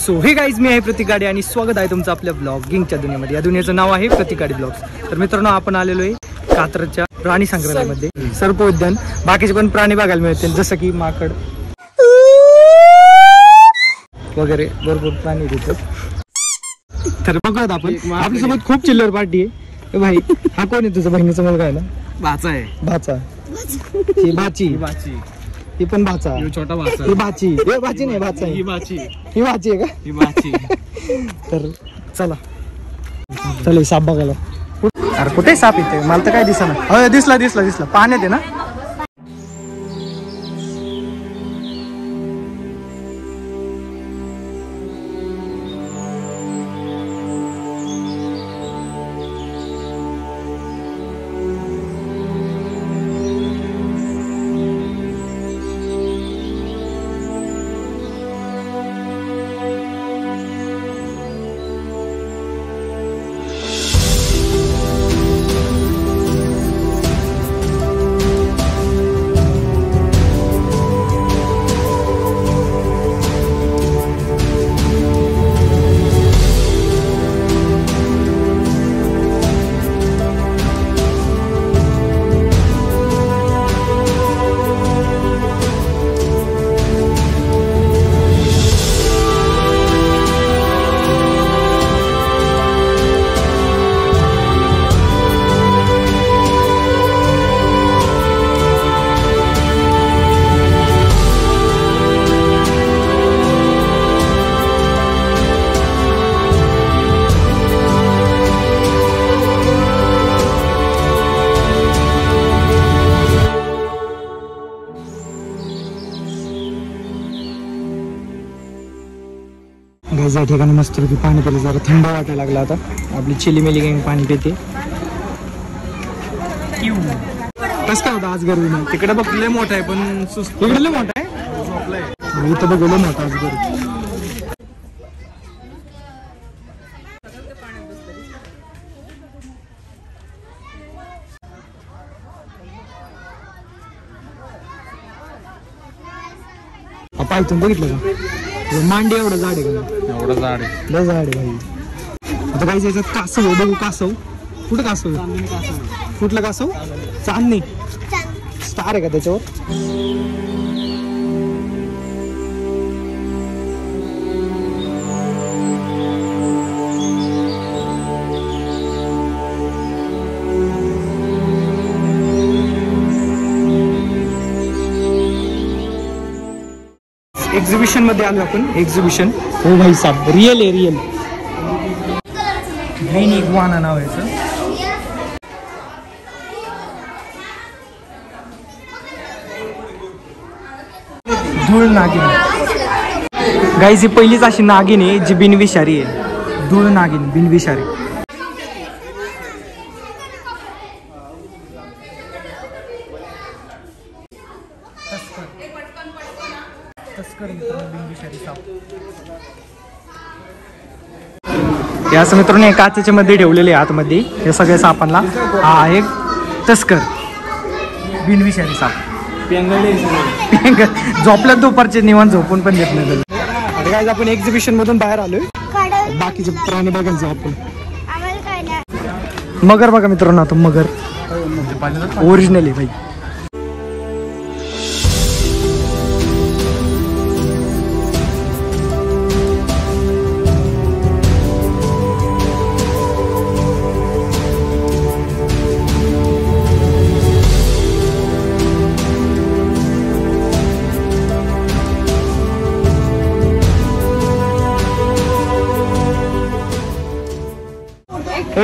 So हे guys, मी आहे प्रतीक गाडे आणि स्वागत आहे तुमचं आपल्या ब्लॉगिंगच्या दुनियामध्ये. या दुनियाचं नाव आहे प्रतीक गाडे ब्लॉग्स. तर मित्रांनो, आपण आलेलो आहे कात्रजच्या प्राणी संग्रहालयामध्ये. सर्प उद्यान, बाकीचे पण प्राणी बघायला मिळतील, जसं की माकड वगैरे भरपूर प्राणी तिथे. तर बघत आपण आपल्यासोबत खूप चिल्लर पार्टी आहे. भाई, हा कोण आहे? तुझा बहिणीचा मुलगा आहे ना? भाचा आहे. भाचा, ही भाची, ही पण भाचा, छोटा भाचा, ही भाची, हे भाची नाही, भाचा आहे. ही भाची, ही भाची आहे का? ही भाची. तर चला चला साप बघायला. अरे कुठे साप येते? मला तर काय दिसना. दिसला दिसला दिसला, पाण्यात आहे ना. या ठिकाणी मस्त पाणी पिलं, जरा थंड वाटायला लागला. आता आपली चिली मिली गँग पाणी पिते. कसं काय होतं आज गर्दी? तिकडे बघ लय मोठा आहे, पण इकडे लय मोठा आहे. इथं बघ लय मोठा आज गर्दी. पायथून बघितलं का? मांडी एवढं झाड आहे का? एवढं झाड आहे, लय झाड आहे भाई. आता काही याच्यात कासव आहे, बघू कासव. कुठं कासव? कुठलं कासव? चांदणी स्टार आहे का त्याच्यावर? एक्झिबिशन मध्ये आलो आपण. एक्झिबिशन. हो भाई साहब, रिअल आहे, रिअल. ग्रीन इग्वाना नाव आहे. धूळ नागिन. गाईज, ही पहिलीच अशी नागिन आहे जी बिनविषारी आहे. धूळ नागिन बिनविषारी. या असं मित्रांनो काचेच्या मध्ये ठेवलेले आतमध्ये हे सगळे सापांना. हा आहे तस्कर, बिनविषारी साप. झोपल्यात दुपारचे निवांत झोपून पण देत नाही. काय आपण एक्झिबिशन मधून बाहेर आलोय. बाकीचे प्राणी बघायला जाऊ आपण. मगर बघा मित्रांनो, आता मगर ओरिजिनल आहे भाई.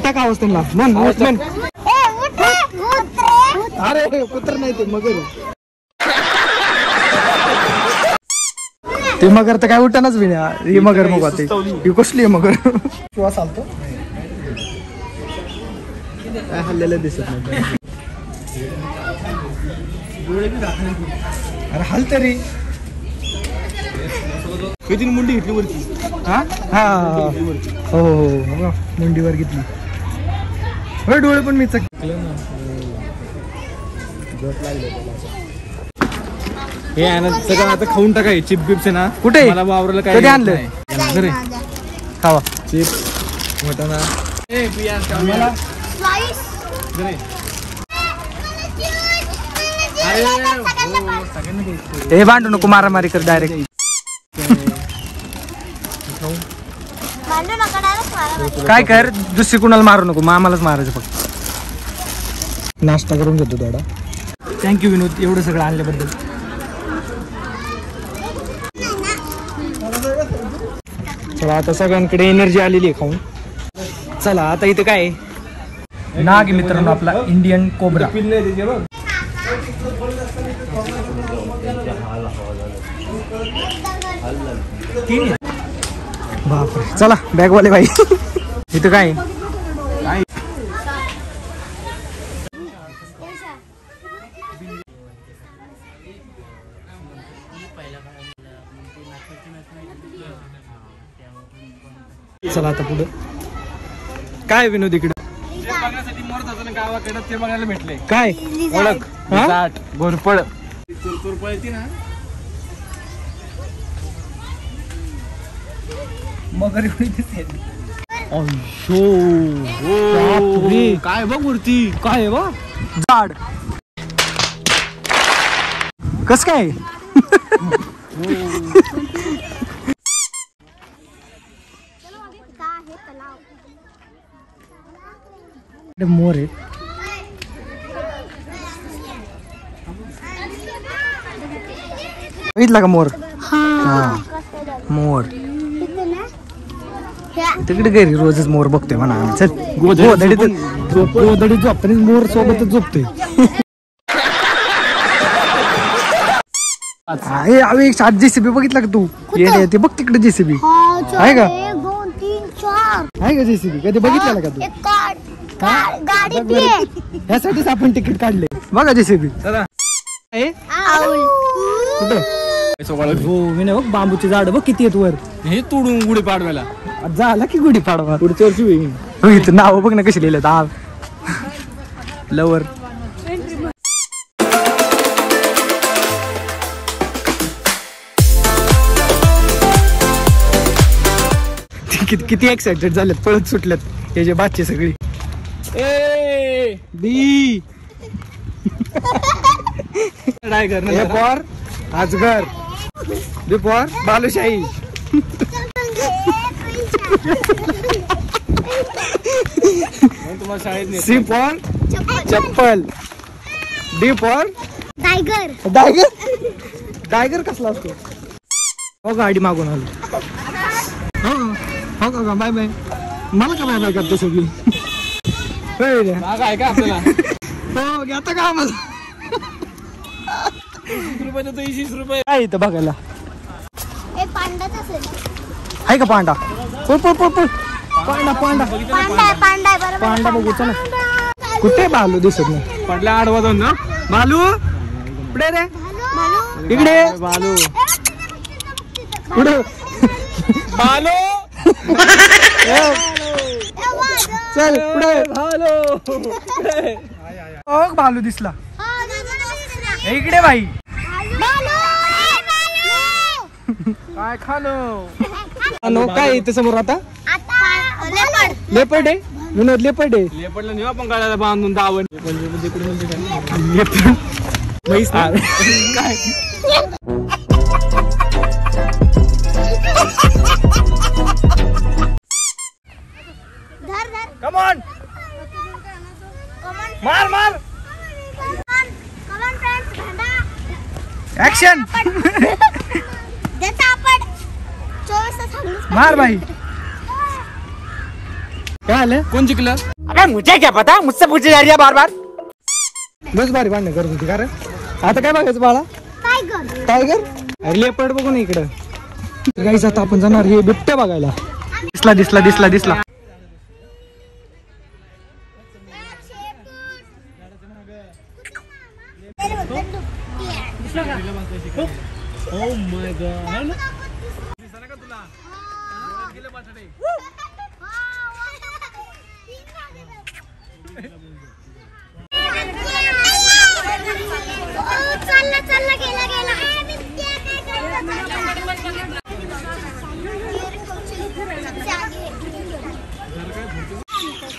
टाका आवाज त्यांना. मन अरे कुत्र नाही ते मगर. ते मगर तर काय उठानच बी नाही. ही मगर मग ते ही कसली आहे मगर? किंवा चालतो काय हल्लेलं दिसत नाही. अरे हल तरी किती मुंडी घेतली वरती. हा हा हो हो, मुंडीवर घेतली. डोळे पण मी चकले ना. हे आहे ना सगळं आता खाऊन टाकाय चिप बिप्स ना. कुठे मला वावराला काय कधी आणलं? घरे खावा. चिप्स मटना घरे हे भांडू नको मारामारी कर डायरेक्ट. काय कर दुसरी कुणाला मारू नको मग आम्हालाच मारायचं फक्त. नाश्ता करून घेतो थोडा. थँक्यू विनोद एवढं सगळं आणल्याबद्दल. चला आता सगळ्यांकडे एनर्जी आलेली आहे खाऊन. चला आता इथे काय आहे? नाग आहे मित्रांनो आपला इंडियन कोबरा. बापरे चला बॅगवाले भाई. इथं काय आहे? चला आता पुढे काय विनोद इकडे बघण्यासाठी मोरतात गावाकडे ते बघायला भेटले. काय ओळख हा? जाट घोरपळ तुरतुर पळती ना मगर एवढी दिसते. काय बघ मूर्ती काय वा झाड कस काय मोर आहे. बघितला का मोर? हा मोर तिकडे घरी रोजच मोर बघतोय म्हणा आम्ही. चल गोधडीत झोपताना मोर सोबतच झोपतोय. एक 7 जेसीबी बघितला का तू? ते बघ तिकडे जेसीबी आहे का? आहे का जेसीबी? कधी बघितलेला का तू? यासाठीच आपण तिकीट काढले बघा जेसीबी. हो मी नाही बघ बांबूचे झाड बघ किती आहेत वर. हे तोडून गुढी पाडवायला झाला की गुढी पाडवा. पुढच्या वर्षी नाव बघ ना कशी लिहिलं आव लवर. किती एक्साइटेड झालेत पळत सुटल्यात हे जे बाचे सगळी. A B tiger A for अजगर. बी फॉर बालुशाही. तुम्हाला शाळेत सी फॉर चप्पल. D for tiger. Tiger. Tiger कसला असतो? हो गाडी मागून आलो. हो का बाय बाय. मला का बाय बाय करतो सगळी? आहे का आपल्याला हो घेता का आम्हाला? 20 रुपये तर 20 रुपये काय इथं बघायला पांडाच असेल. आहे का पांडा? पळ पळ पळ पळ. पांडा पांडा पांडा बरोबर. पांडा बघू चला. कुठे भालू दिसत नाही. पडला आडवा जाऊन ना भालू पुढे रे इकडे. बालू पुढे बालू चल पुढे. भालू भालू दिसला इकडे भाई. काय खानो काय इथे समोर आता? लेपर्ड आहे विनोद. लेपर्ड आहे. लेपडला नेऊ आपण गाड्याला बांधून दावण म्हैस ना? काय Come on. मार मार. ऍक्शन. मार भाई. क्या हाल है? कोण जिंकलं? अबे मुझे क्या पता मुझसे पूछे जा रही है बार बार. बस भारी भांडण करत होती का रे? आता काय बघायचं बाळा? टायगर. अरे लेपर्ड बघू ना इकडं. गाईस आता आपण जाणार हे बिबट्या बघायला. दिसला दिसला दिसला दिसला. Oh my god. चालला गेला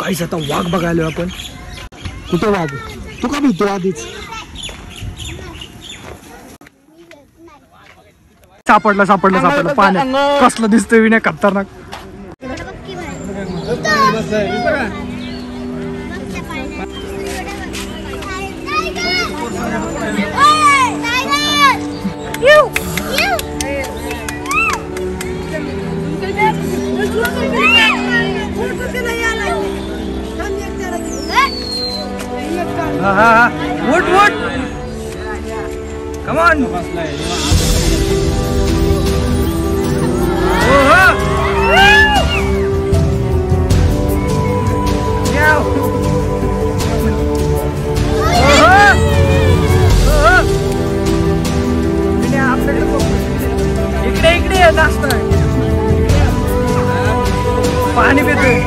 काहीच आता वाघ बघायला आपण. कुठे वाघ? तू का भीतो आधीच? सापडलं पाण्यात. कसलं दिसतंय विनय खतरनाक. उठ उठ कमॉन. इकडे इकडे जास्त पाणी पितोय.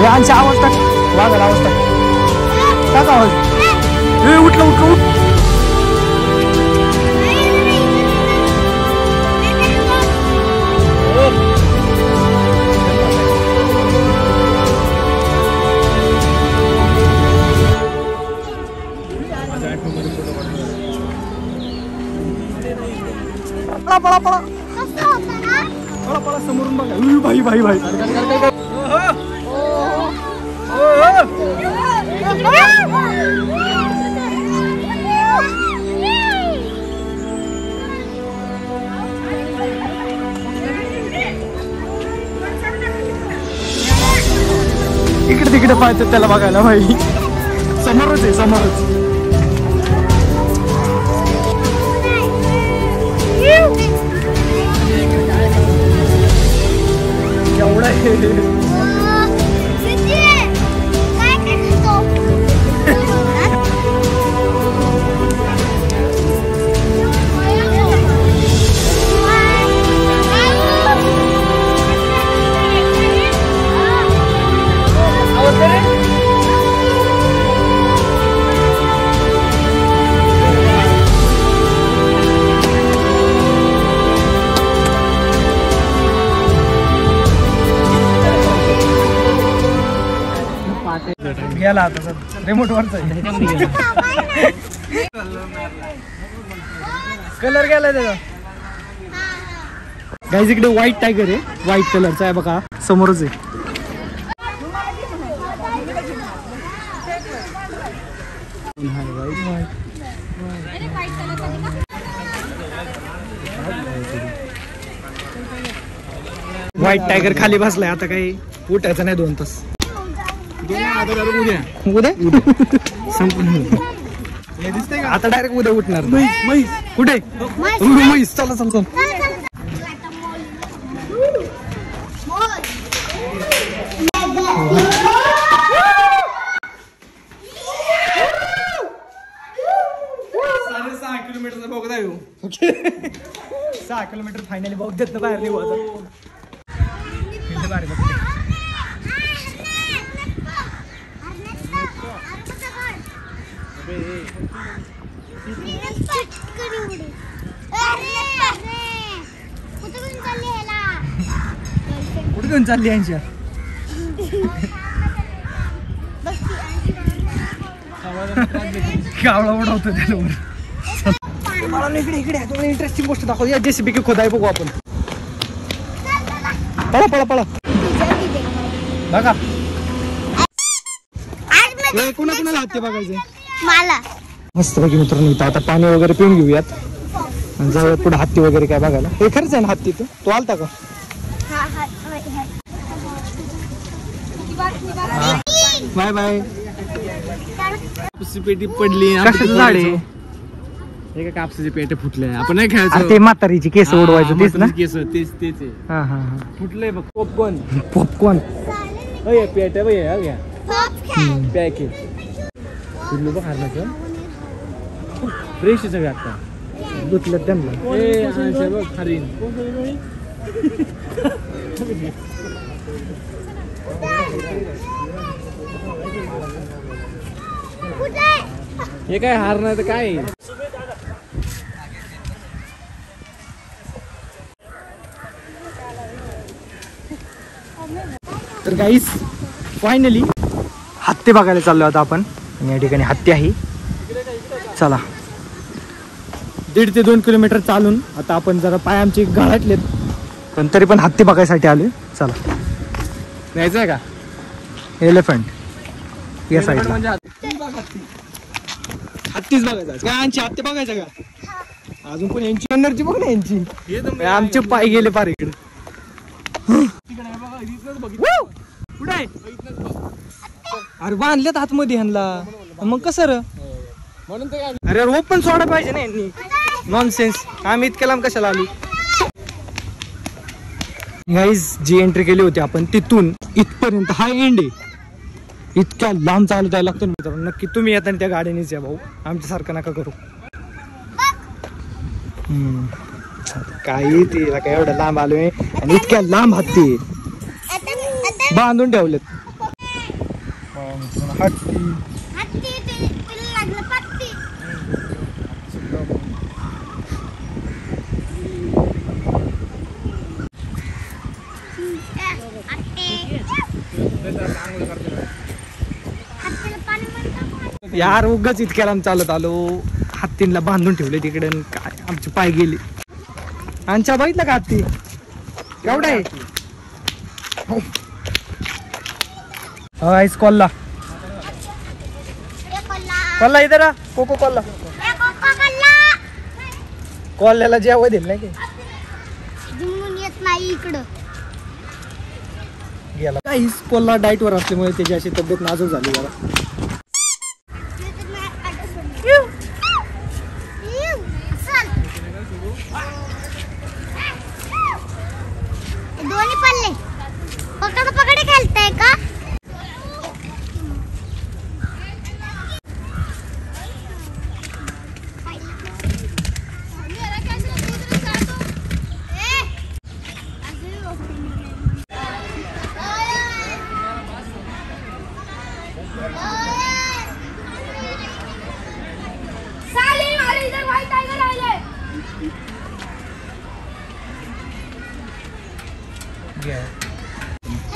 यांचा आवाज टाक. वाघाला आवाज टाक आवाज. हे उठलं उठलं उठ. पळा पळा पळा पळा समोरून बघा. भाई भाई भाई इकडे तिकडे पाहतात त्याला बघायला भाई. समोरच आहे समोरच. एवढा आहे. गेला आता सर रिमोट वरचा कलर गेलाय त्याचा. गाईज इकडे व्हाईट टायगर आहे. व्हाईट कलरचा आहे बघा समोरच आहे. व्हाईट टायगर खाली बसलाय. आता काही उठायचं नाही 2 तास. उद्या संपूर्ण आता डायरेक्ट उद्या उठणार. कुठे म्हैस? चला चल चल. साडेसहा किलोमीटरचा बोगदा येऊ. 6 किलोमीटर फायनली बघ देत ना बाहेर निघू आता. कुठे घेऊन चालली यांच्या? कावळा उडवतो त्याला. मला इकडे इकडे तुम्हाला इंटरेस्टिंग गोष्ट दाखव. या जेसीबी की खोदाय बघू आपण. पळा पळा पळा बघा. कोणा कोणाला हत्ती बघायचे? मला मस्त पैकी मित्रांनो. इथं आता पाणी वगैरे पिऊन घेऊयात आणि जाऊयात पुढे हत्ती वगैरे काय बघायला. हे खरंच आहे ना हत्ती? तो आलता का? Bye bye. कापसाची पेटी पडली. कशाचं झाड आहे? हे काय कापसाचे पेटे फुटले. आपण नाही खेळायचं. ते म्हातारीची केस ओढवायचं तेच ना? केस तेच आहे. हा हा फुटलंय बघ. पॉपकॉर्न पॉपकॉर्न पेट घ्या पॅकेट फुटलं बघ. हारण्याचं फ्रेश सगळं आता दुतलं त्यांना. बघ हरिण. हे काय हारणार तर काय तर गाईस फायनली हत्ती बघायला चाललो आता आपण आणि या ठिकाणी हत्ती आहे. चला 1.5 ते 2 किलोमीटर चालून आता आपण जरा पाय आमचे गळाटलेत पण तरी पण हत्ती बघायसाठी आलोय. चला न्यायचंय का एलिफंट या साईडला म्हणजे हत्तीच बघायचा काय यांची हत्ती बघायचं का अजून पण यांची एनर्जी बघ ना यांची आमचे पाय गेले पार इकडे. कुठे आहे अरे बांधल्यात आतमध्ये ह्यांना मग कसं र म्हणून ते काय अरे रोप पण सोडा पाहिजे ना यांनी नॉनसेन्स आम्ही इतक्या लांब कशाला आलो. गाईज जी एंट्री केली होती आपण तिथून इथपर्यंत हा एंड आहे. इतक्या लांब चालत जायला लागतो मित्रांनो. नक्की तुम्ही येताना त्या गाडीनेच या भाऊ आमच्यासारखं नका करू. काही ते काय एवढं लांब आलोय आणि इतक्या लांब हत्ती बांधून ठेवलेत. हत्ती यार उगाच इतक्या लांब चालत आलो हत्तींना बांधून ठेवले तिकडे काय आमचे पाय गेले. आमच्या बघितलं का हत्ती एवढा आहे आईस कोल्ला कोल्ला इधर आ कोको कोल्ला कोल्ल्याला जेव्हा देईल नाही की येत नाही इकडं गेला काहीच कोल्ला डाएट वर असल्यामुळे त्याची अशी तब्येत नाजूक झाली जरा. दोन्ही पल्ले पकड पकड खेळताय का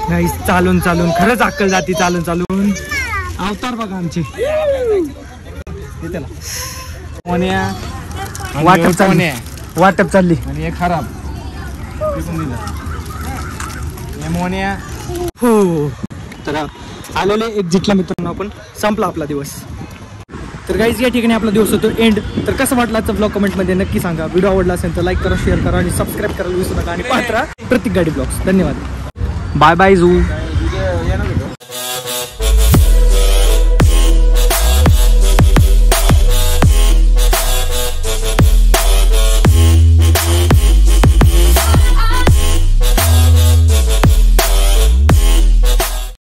नाही चालून चालून खरंच अक्कल जाती चालून चालून अवतार बघा आमचे. वाटप चालली आणि हे खराब मोन्या हो. तर आलेले एक्झिटला मित्रांनो आपण संपला आपला दिवस. तर गाईज या ठिकाणी आपला दिवस होतो एंड. तर कसं वाटलं आजचा ब्लॉग कमेंटमध्ये नक्की सांगा. व्हिडिओ आवडला असेल तर लाईक करा शेअर करा आणि सबस्क्राईब करायला विसरू नका आणि पाहत राहा प्रत्येक गाडी ब्लॉग्स. धन्यवाद बाय बाय झू.